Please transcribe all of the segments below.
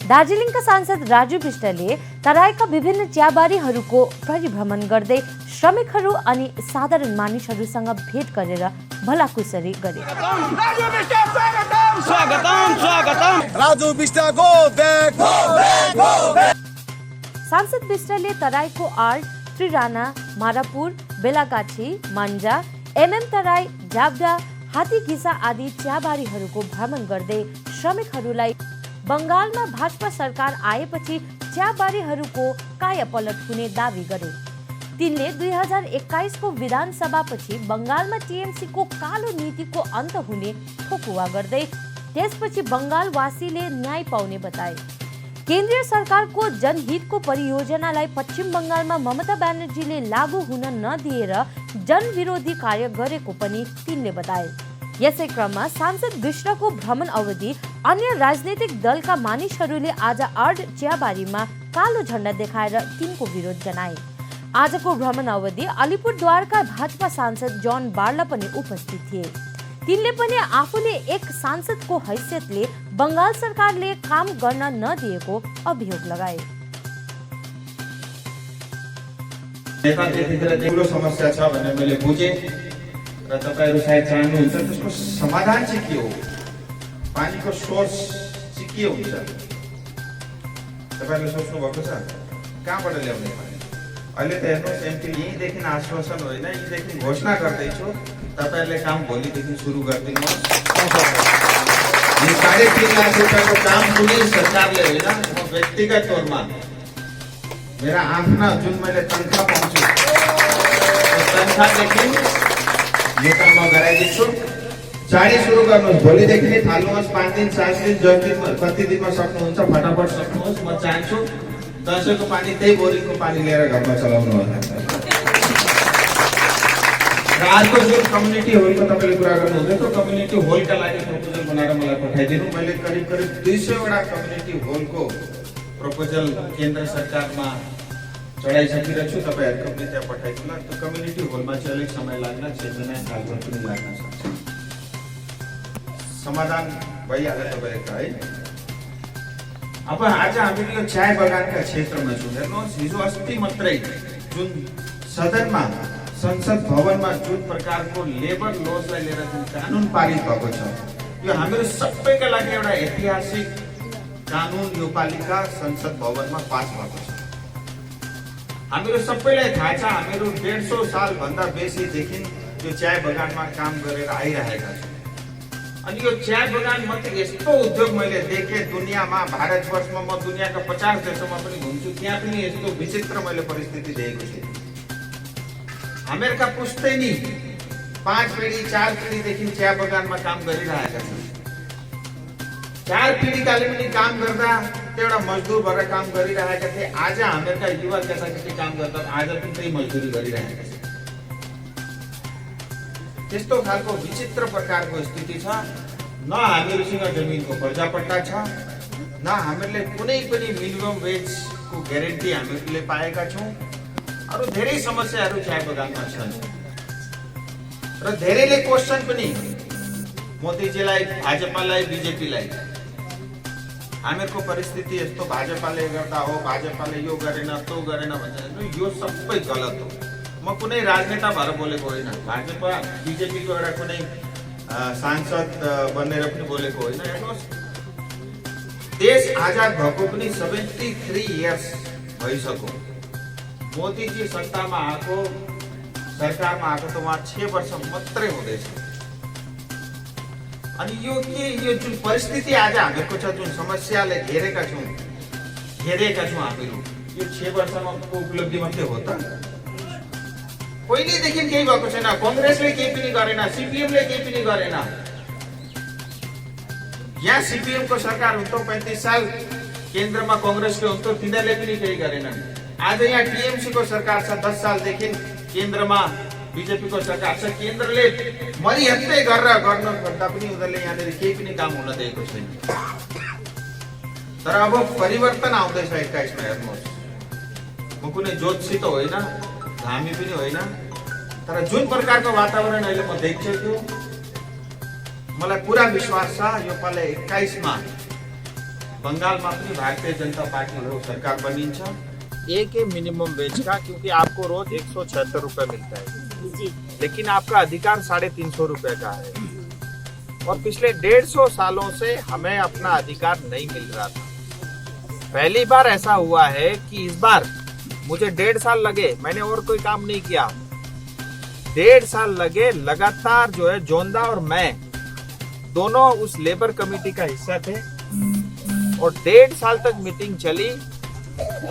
दार्जिलिङका सांसद राजु विष्टले तराईका विभिन्न चियाबारीहरूको परिभ्रमण गर्दै श्रमिकहरू अनि साधारण मानिसहरूसँग भेट गरेर भलाकुसारी गरे। राजु विष्टको सांसद विष्टले तराईको आर्ट, त्रिराना, मारापुर, बेलागाछी, मान्जा, एमएम तराई, जाब्डा, हात्तीघिसा आदि चियाबारीहरूको भ्रमण गर्दै श्रमिकहरूलाई बङ्गालमा भाजपा सरकार आएपछि चियाबारीहरूको कायापलट हुने दावी गरे। तिनले 2021 को विधानसभापछि बङ्गालमा टिएमसीको कालो नीतिको अन्त हुने ठोकुवा गर्दै त्यसपछि बङ्गालवासीले न्याय पाउने बताए। केन्द्रीय सरकारको जनहितको परियोजनालाई पश्चिम बङ्गालमा ममता ब्यानर्जीले लागू हुन नदिएर जनविरोधी कार्य गरेको पनि तिनले बताए। यसै क्रममा सांसद विष्टको भ्रमण अवधि अन्य राजनीतिक दलका मानिसहरूले आज आर्ट चियाबारीमा कालो झण्डा देखाएर तिनको विरोध जनाए। आजको भ्रमण अवधि अलिपुरद्वारका भाजपा सांसद जन बार्ला पनि उपस्थित थिए। तिनले पनि आफूले एक सांसदको हैसियतले बङ्गाल सरकारले काम गर्न नदिएको अभियोग लगाए। ठुलो समस्या छ भन्ने मैले बुझे र तपाईहरु सायद चाहनुहुन्छ त्यसको समाधान चाहिँ के हो, पानीको सोर्स चाहिँ के हुन्छ तपाईहरुले सोच्नु भएको छ, कहाँबाट ल्याउने पानी? अहिले त हेर्नुहोस् एमपी यहीँदेखि आश्वासन होइन, यहीँदेखि घोषणा गर्दैछु तपाईहरुले काम भोलिदेखि सुरु गरिदिनुहोस्। यो 3.5 लाख रुपियाँको काम कुनै सरकारले होइन, म व्यक्तिगत तौरमा मेरा आफ्ना जुन मैले तनखा पाउँछु त्यो तनखादेखि यो काम म गराइदिन्छु। चाँडै सुरु गर्नुहोस्, भोलिदेखि नै थाल्नुहोस्। 5 दिन 7 दिन जति दिन कति दिनमा सक्नुहुन्छ फटाफट सक्नुहोस्। म चाहन्छु दसैँको पानी त्यही बोरिङको पानी लिएर घरमा चलाउनु होला। र अर्को जुन कम्युनिटी होलको तपाईँले कुरा गर्नुहुँदै त्यो कम्युनिटी होलका लागि प्रपोजल बनाएर मलाई पठाइदिनु। मैले करिब 200 वटा कम्युनिटी होलको प्रपोजल केन्द्र सरकारमा चढाइसकेको छु। तपाईँहरूको पनि त्यहाँ पठाइदिनु। त्यो कम्युनिटी होलमा चाहिँ अलिक समय लाग्ला, 6 महिना सालभर पनि लाग्न सक्छ। समाधान भइहाल्छ तपाईँहरूको है। अब आज हामीले यो चाय बगानका क्षेत्रमा छौँ। हेर्नुहोस्, हिजो अस्ति मात्रै जुन सदनमा संसद भवनमा जुन प्रकारको लेबर लजलाई लिएर जुन कानुन पारित भएको छ, यो हामीहरू सबैका लागि एउटा ऐतिहासिक कानुन यो पालिका संसद भवनमा पास भएको छ। हामीहरू सबैलाई थाहा छ, हामीहरू 150 साल भन्दा बेसीदेखि यो चाय बगानमा काम गरेर आइरहेका छौँ। अनि यो चाय बगान मात्रै यस्तो उद्योग मैले देखेँ दुनियाँमा, भारतवर्षमा म दुनियाँका 50 देशमा पनि घुम्छु, त्यहाँ पनि यस्तो विचित्र मैले परिस्थिति देखेको छु। हामीहरूका पुस्तैनी 5 पिढी 4 पिढीदेखि चिया बगानमा काम गरिरहेका छन्। 4 पिढीकाले पनि काम गर्दा एउटा मजदुर भएर काम गरिरहेका थिए। आज हामीहरूका युवा केटाकेटी काम गर्दा आज पनि त्यही मजदुरी गरिरहेका छन्। त्यस्तो खालको विचित्र प्रकारको स्थिति छ। न हामीहरूसँग जमिनको पर्जापट्टा छ, न हामीहरूले कुनै पनि मिनिमम वेजको ग्यारेन्टी हामीहरूले पाएका छौँ। अरू धेरै समस्याहरू चिया बगानमा छन् र धेरैले क्वेसन पनि मोदीजीलाई, भाजपालाई, बिजेपीलाई हामीहरूको परिस्थिति यस्तो भाजपाले गर्दा हो, भाजपाले यो गरेन त्यो गरेन भन्छ। यो सबै गलत हो। म कुनै राजनेता भएर बोलेको होइन, भाजपा बिजेपीको एउटा कुनै सांसद बनेर पनि बोलेको होइन। हेर्नुहोस्, देश आजाद भएको पनि 73 इयर्स भइसक्यो। मोदीजी सत्तामा आएको, सरकारमा आएको त उहाँ 6 वर्ष मात्रै हुँदैछ। अनि यो जुन परिस्थिति आज हामीहरूको छ, जुन समस्याले घेरेका छौँ हामीहरू, यो 6 वर्षमा उपलब्धि मात्रै हो त? पहिलेदेखि केही भएको छैन। कांग्रेसले केही पनि गरेन, सीपीएमले केही पनि गरेन। यहाँ सीपीएम को सरकार हुन्थ्यो 35 साल, केन्द्रमा कांग्रेसले हुन्थ्यो, तिनीहरूले पनि केही गरेनन्। आज यहाँ टीएमसी को सरकार छ, 10 सालदेखि केन्द्रमा बीजेपी को सरकार छ। केन्द्रले मरिहत्तै गरेर गर्न भन्दा पनि उनीहरूले यहाँनिर केही पनि काम हुन दिएको छैन। तर अब परिवर्तन आउँदैछ 21 मा। हेर्नुहोस्, म कुनै ज्योतिषी त होइन, हामी पनि होइन, तर जुन प्रकारको वातावरण अहिले म देखिएको, मलाई पूरा विश्वास छ यो पालि 21 मा बंगाल में भारतीय जनता पार्टी सरकार बनी है एक है मिनिमम वेज का, क्योंकि आपको रोज 176 रुपए मिलता है जी, लेकिन आपका अधिकार 350 रुपए का है और पिछले 150 सालों से हमें अपना अधिकार नहीं मिल रहा था। पहली बार ऐसा हुआ है कि इस बार मुझे 1.5 साल लगे, मैंने और कोई काम नहीं किया, 1.5 साल लगे लगातार जो है जोंदा और मैं दोनों उस लेबर कमेटी का हिस्सा थे और 1.5 साल तक मीटिंग चली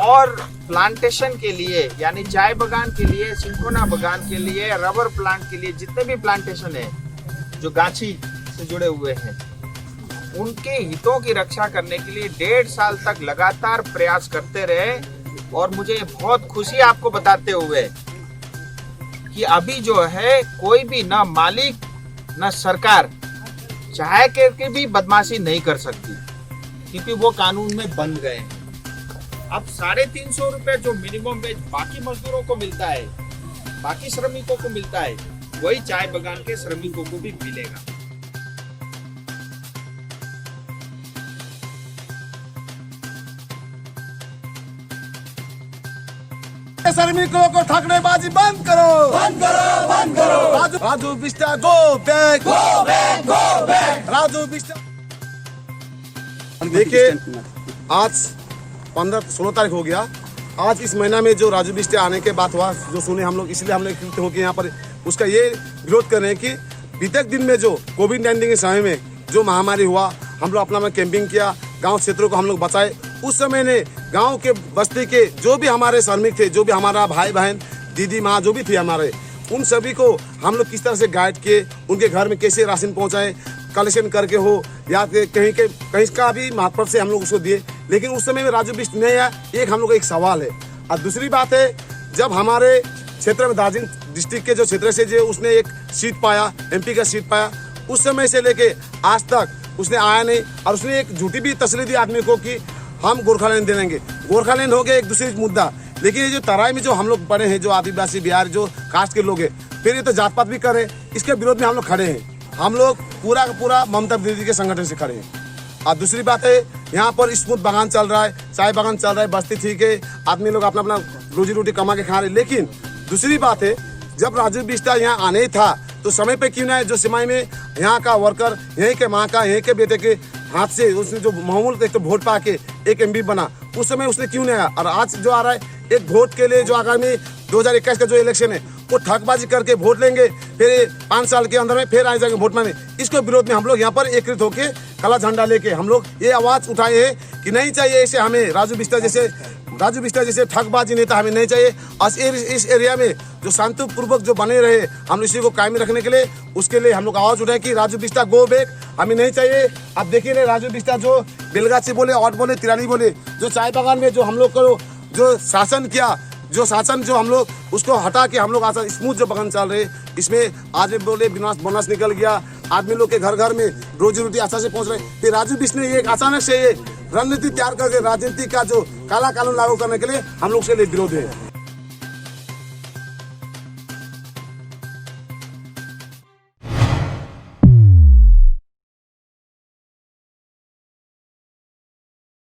और प्लांटेशन के लिए यानी चाय बागान के लिए, सिंकोना बागान के लिए, रबर प्लांट के लिए, जितने भी प्लांटेशन है जो गांची से जुड़े हुए हैं, उनके हितों की रक्षा करने के लिए 1.5 साल तक लगातार प्रयास करते रहे। और मुझे बहुत खुशी आपको बताते हुए कि अभी जो है कोई भी ना मालिक ना सरकार चाहे के भी बदमाशी नहीं कर सकती, क्योंकि वो कानून में बंध गए हैं। अब 350 रुपए जो मिनिमम वेज बाकी मजदूरों को मिलता है, बाकी श्रमिकों को मिलता है, वही चाय बागान के श्रमिकों को भी मिलेगा। श्रमिकों को ठगनेबाजी बंद करो, बंद करो, बंद करो। Raju Bista go back, go back, go back. Raju Bista देखिए, आज 15-16 तारीख हो गया। आज इस महीना में जो राजू बिष्टा आने के बात हुआ, जो सुने हम लोग, इसलिए हम लोग एकत्रित होकर यहाँ पर उसका ये विरोध कर रहे हैं कि बीते दिन में जो कोविड-19 के समय में जो महामारी हुआ, हम लोग अपना कैंपिंग किया, गाँव क्षेत्रों को हम लोग बचाए। उस समय ने गांव के बस्ती के जो भी हमारे श्रमिक थे, जो भी हमारा भाई बहन दीदी माँ जो भी थे हमारे, उन सभी को हम लोग किस तरह से गाइड किए, उनके घर में कैसे राशन पहुंचाए, कलेक्शन करके हो या कहीं का भी मार्फत से हम लोग उसको दिए। लेकिन उस समय में राजू बिष्ट नहीं आया, एक हम लोग का एक सवाल है। और दूसरी बात है, जब हमारे क्षेत्र में दार्जिलिंग डिस्ट्रिक्ट के जो क्षेत्र से जो उसने एक सीट पाया, MP का सीट पाया, उस समय से लेके आज तक उसने आया नहीं। और उसने एक झूठी भी तसल्ली दी आदमी को कि हम गोरखालैंड दे देंगे। गोरखालैंड हो गया एक दूसरी मुद्दा, लेकिन ये जो तराई में जो हम लोग पड़े हैं, जो आदिवासी बिहार जो कास्ट के लोग हैं, फिर ये तो जात पात भी कर रहे हैं, इसके विरोध में हम लोग खड़े हैं। हम लोग पूरा का पूरा ममता दीदी के संगठन से खड़े हैं। और दूसरी बात है, यहाँ पर स्मूथ बागान चल रहा है, चाय बागान चल रहा है, बस्ती ठीक है, आदमी लोग अपना अपना रोजी रोटी कमा के खा रहे हैं। लेकिन दूसरी बात है, जब राजू बिष्टा यहाँ आने ही था तो समय पे क्यों ना है, जो सिमाई में यहाँ का वर्कर, यहीं के माँ का, यहीं के बेटे के हाथ से उसने जो मामूल एक तो वोट पा के एक MP बना, उस समय उसने क्यों नहीं आया। और आज जो आ रहा है, एक वोट के लिए जो आगामी 2021 का जो इलेक्शन है, वो ठगबाजी करके वोट लेंगे, फिर 5 साल के अंदर में फिर आ जाएंगे वोट मांगने। इसके विरोध में हम लोग यहाँ पर एकत्रित होकर काला झंडा लेके हम लोग ये आवाज उठाए हैं कि नहीं चाहिए ऐसे, हमें राजू बिष्टा जैसे ठगबाजी नेता हमें नहीं चाहिए। और इस एरिया में जो शांतिपूर्वक जो बने रहे, हम इसी को कायम रखने के लिए, उसके लिए हम लोग आवाज उठाए कि राजू बिष्टा गो बैक, हमें नहीं चाहिए। अब देखिए राजू बिष्टा जो बेलगाछी बोले, और बोले, तिरानी बोले, जो चाय बागान में जो हम लोग को जो शासन किया, जो शासन जो हम लोग उसको हटा के हम लोग आज स्मूथ जो बागान चल रहे, इसमें आज बोले बोनस निकल गया, आदमी लोग के घर घर में रोजी रोटी अच्छा से पहुंच रहे। फिर राजू बिष्ट ने एक अचानक से ये रणनीति तैयार करके राजनीति का जो काला कानून लागू करने के लिए हम लोग से विरोध है।